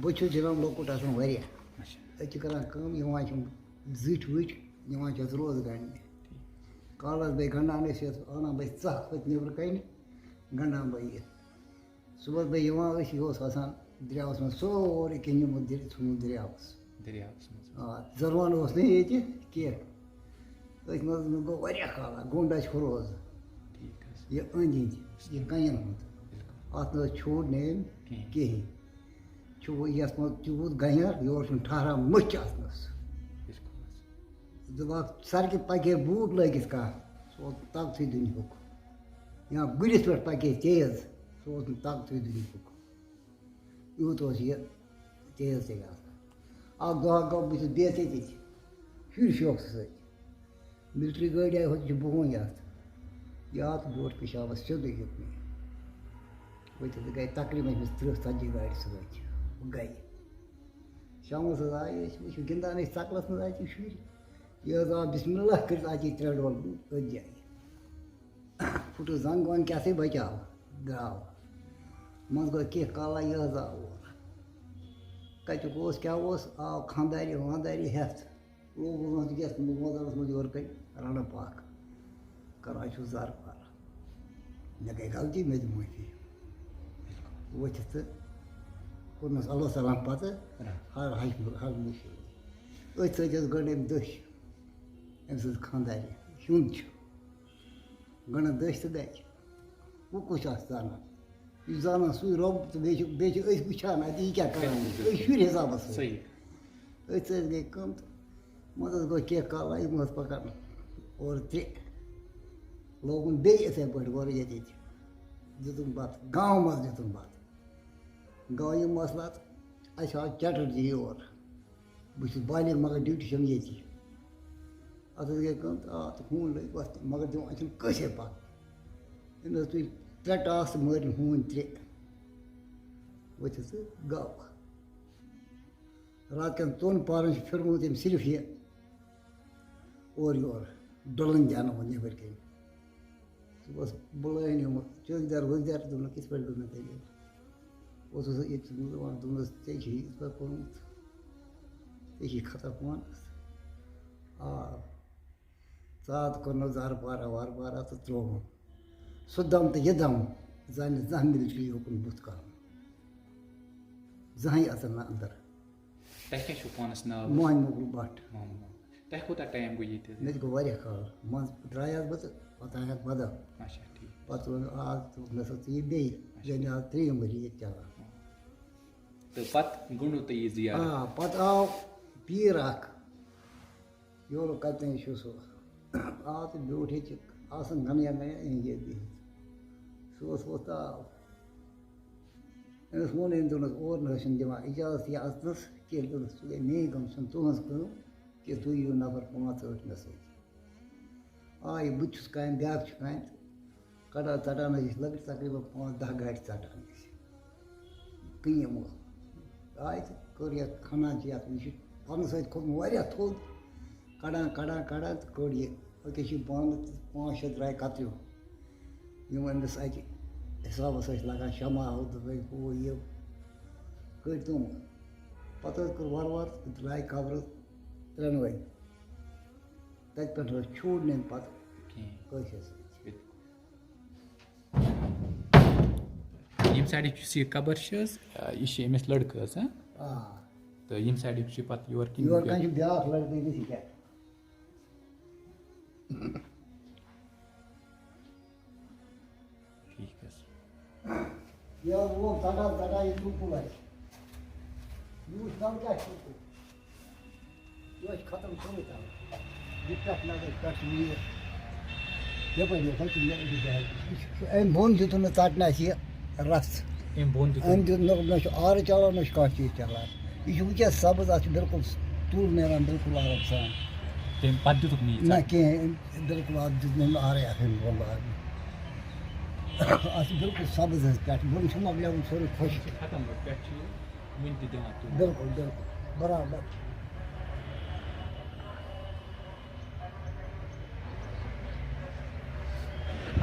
بہٕ چھُس جناب لۄکُٹ آسان واریاہ أسۍ چھِ کَران کٲم یِوان چھِ زٕٹھۍ وٕٹھۍ نِوان چھِ اَتھ روز گنٛڈنہِ کالَس بیٚیہِ گنٛڈان أسۍ یَتھ اَنان بہٕ ژَکھ پَتہٕ نیٚبرٕ کَنہِ گنٛڈان بہٕ یہِ صُبحس بیٚیہِ یِوان أسۍ یہِ اوس آسان دٔریاوَس منٛز سورُے کیٚنٛہہ نِمُت ژھُنمُت دٔریاوَس آ زَروان اوس نہٕ ییٚتہِ کیٚنٛہہ أتھۍ منٛز گوٚو واریاہ کالا گوٚنٛڈ اَسہِ ہُہ روز یہِ أنٛدۍ أنٛدۍ یہِ کَنٮ۪ن ہُنٛد اَتھ نہٕ حظ چھوٗڑ نہٕ أمۍ کِہیٖنۍ چھُ یَتھ منٛز تیوٗت گَنٮ۪ر یورٕ چھُنہٕ ٹھہران مٔچھ اَژنَس دَپان سڑکہِ پَکہِ ہے بوٗٹ لٲگِتھ کانٛہہ سُہ اوس نہٕ طاقتٕے دُنیہُک یا گُرِس پٮ۪ٹھ پَکہِ ہے تیز سُہ اوس نہٕ طاقتٕے دُنیہُک یوٗت اوس یہِ تیز تیٚلہِ آسان اَکھ دۄہ گوٚو بہٕ چھُس بِہِتھ ییٚتی شُرۍ شوقہٕ سۭتۍ مِلٹرٛی گٲڑۍ آیہِ ہوٚتہِ چھِ بہوٗنۍ اَتھ یہِ آو تہٕ برٛونٛٹھ پِشابَس سیوٚدُے ہیوٚت مےٚ ؤتھِتھ گٔے تقریٖباً أمِس 30-40 گاڑِ سۭتۍ گٔے شامَس حظ آے أسۍ وٕچھو گِنٛدان ٲسۍ ژَکلَس منٛز اَتہِ شُرۍ یہِ حظ آو بِسمہِ اللہ کٔرِتھ اَتہِ 3 ڈول أتھۍ جایہِ پھُٹُس زنٛگ وَنٛگ کیٛاہ سا بَچاو درٛاو منٛزٕ گوٚو کیٚنٛہہ کالا یہِ حظ آو اور کَتیُک اوس کیٛاہ اوس آو خانٛدارِ وانٛدارِ ہٮ۪تھ لوگُس وۄنۍ تِکیٛازِ موزَرَس منٛز یورٕ کَنۍ رَنہٕ پاکھ کَران چھُس زَر پار مےٚ گٔے غلطی مےٚ دِ معٲفی ؤتھِتھ تہٕ کوٚرنَس اللہ تعالیٰ ہَن پَتہٕ حَل مُشکِل أتھۍ سۭتۍ حظ گٔنٛڈ أمۍ دٔچھ أمۍ سٕنٛز خانٛدارِ ہیوٚنٛد چھُ گٔنٛڈٕن دٔچھ تہٕ گَرِ وۄنۍ کُس چھُ اَتھ زانان یہِ زانان سُے رۄب تہٕ بیٚیہِ چھِ أسۍ وٕچھان اَتہِ یہِ کیٛاہ کَران أسۍ شُرۍ حِسابَس سۭتۍ أتھۍ سۭتۍ گٔے کٲم تہٕ منٛزٕ حظ گوٚو کیٚنٛہہ کالا یِم ٲس پَکان اورٕ 3 لوگُن بیٚیہِ یِتھَے پٲٹھۍ اورٕ ییٚتہِ دِتُن بَتہٕ گامہٕ منٛز دِتُن بَتہٕ گوٚو یہِ مَسلہٕ اَسہِ آو چَٹَرجی یور بہٕ چھُس بالینٛگ مگر ڈیوٗٹی چھَم ییٚتی اَتھ حظ گٔے کٲم تہٕ آ تہٕ ہوٗنۍ لٔگۍ وۄتھِ مگر دِوان چھِنہٕ کٲنٛسے پَتہٕ أمۍ حظ تُلۍ 3 ٹاس مٲرِن ہوٗنۍ 3 ؤتھِتھ تہٕ گوٚو رات کٮ۪ن 2 پہرَن چھِ پھِرمُت أمۍ صرف یہِ اورٕ یورٕ ڈُلٕنۍ دیٛانومُت نیٚبٕرۍ کِنۍ صُبحس بُلٲیِن یِمہٕ چٲنٛکدَر وٲنٛکدَر دوٚپنَکھ کِتھ پٲٹھۍ گوٚو مےٚ تیٚلہِ اوسُس ییٚتہِ دَپان دوٚپنَس ژےٚ چھُے یِتھ پٲٹھۍ کوٚرمُت ژےٚ چھُے خطا پانَس آ ژاو تہٕ کوٚرنَس زَر پارا وَر پارا تہٕ ترٛووُن سُہ دَم تہٕ یہِ دَم زانہِ نہٕ زانٛہہ مِلٹرٛی یوکُن بُتھ کَرُن زٕہٕنۍ اَژَن نہٕ اَنٛدر مۄہنہِ مۄکُل بَٹ مےٚ تہِ گوٚو واریاہ کال منٛزٕ درٛایاس بہٕ تہٕ پَتہٕ آیَکھ بَدَل پَتہٕ ووٚن آز دوٚپ مےٚ سا ژٕ یہِ بیٚیہِ گٔے مےٚ آز 3 ؤری ییٚتہِ چَلان آ پَتہٕ آو پیٖر اَکھ یورُک کَتہِ چھُ سُہ آو تہٕ بیوٗٹھ ییٚتہِ آسان گَنیا گَنیا أنۍ ییٚتہِ بِہِتھ سُہ اوس وۄتھاو أمِس ووٚن أمۍ دوٚپنَس اور نہٕ حظ چھِنہٕ دِوان اِجازت یہِ اَژنَس کیٚنٛہہ دوٚپنَس سُہ گٔے میٛٲنۍ کٲم چھَنہٕ تُہٕنٛز کٲم کہِ تُہۍ یِیِو نفر 5-8 مےٚ سۭتۍ آے بہٕ تہِ چھُس کامہِ بیٛاکھ چھُ کامہِ تہٕ کَڑان ژَٹان حظ ٲسۍ لٔکٕر تقریٖباً 5-10 گاڑِ ژَٹان ٲسۍ کٕنیِم اوس آے تہٕ کٔر یَتھ کھَنان چھِ یَتھ یہِ چھُ پَنہٕ سۭتۍ کھوٚتمُت واریاہ تھوٚد کَڑان تہٕ کٔڑ یہِ أکِس چھِ بانہٕ تہٕ 5-6 درٛاے کَتریوٗ یِم أمِس اَتہِ حِسابَس ٲسۍ لَگان شمع ہُہ تہٕ ہُہ یہِ کٔڑۍ تِم پَتہٕ حظ کٔر وارٕ وارٕ تہٕ درٛاے قبرٕ 3 تَتہِ پٮ۪ٹھ حظ چھوٗڈ نہٕ أمۍ پَتہٕ کٲنٛسے سۭتۍ ییٚمہِ سایڈٕکۍ یُس یہِ قبر چھِ حظ یہِ چھِ أمِس لٔڑکہٕ حظ آ تہٕ ییٚمہِ سایڈٕکۍ چھِ پَتہٕ یورٕ کَنۍ چھُ بیٛاکھ لٔڑکہٕ أمِس یہِ کیٛاہ ٹھیٖک حظ یہِ حظ ووٚن ژَٹان یہِ ٹوٗپُل اَسہِ یہِ وٕچھ تَلہٕ کیٛاہ چھُ ٹوٗپُل یہِ حظ چھِ ختم سورُے تَلہٕ یہِ پٮ۪ٹھ نظر پٮ۪ٹھ چھُ یہِ یَپٲرۍ حظ چھُ أمۍ بۄن دیُتُن نہٕ ژَٹنہٕ اَسہِ یہِ رَژھ أمۍ دیُت نہ چھُ آرٕ چَلان نہ چھُ کانٛہہ چیٖز چَلان یہِ چھُ وٕنکٮ۪س سبٕز اَتھ چھُ بِلکُل تُل نیران بِلکُل آرام سان نہ کینٛہہ أمۍ بِلکُل اَتھ دیُت نہٕ آرٕے اَتھ أمۍ بۄن لاگنہٕ اَتھ چھُ بِلکُل سبٕز حظ پٮ۪ٹھ بۄن چھُ مۄکلیومُت سورُے خۄشک بِلکُل برابر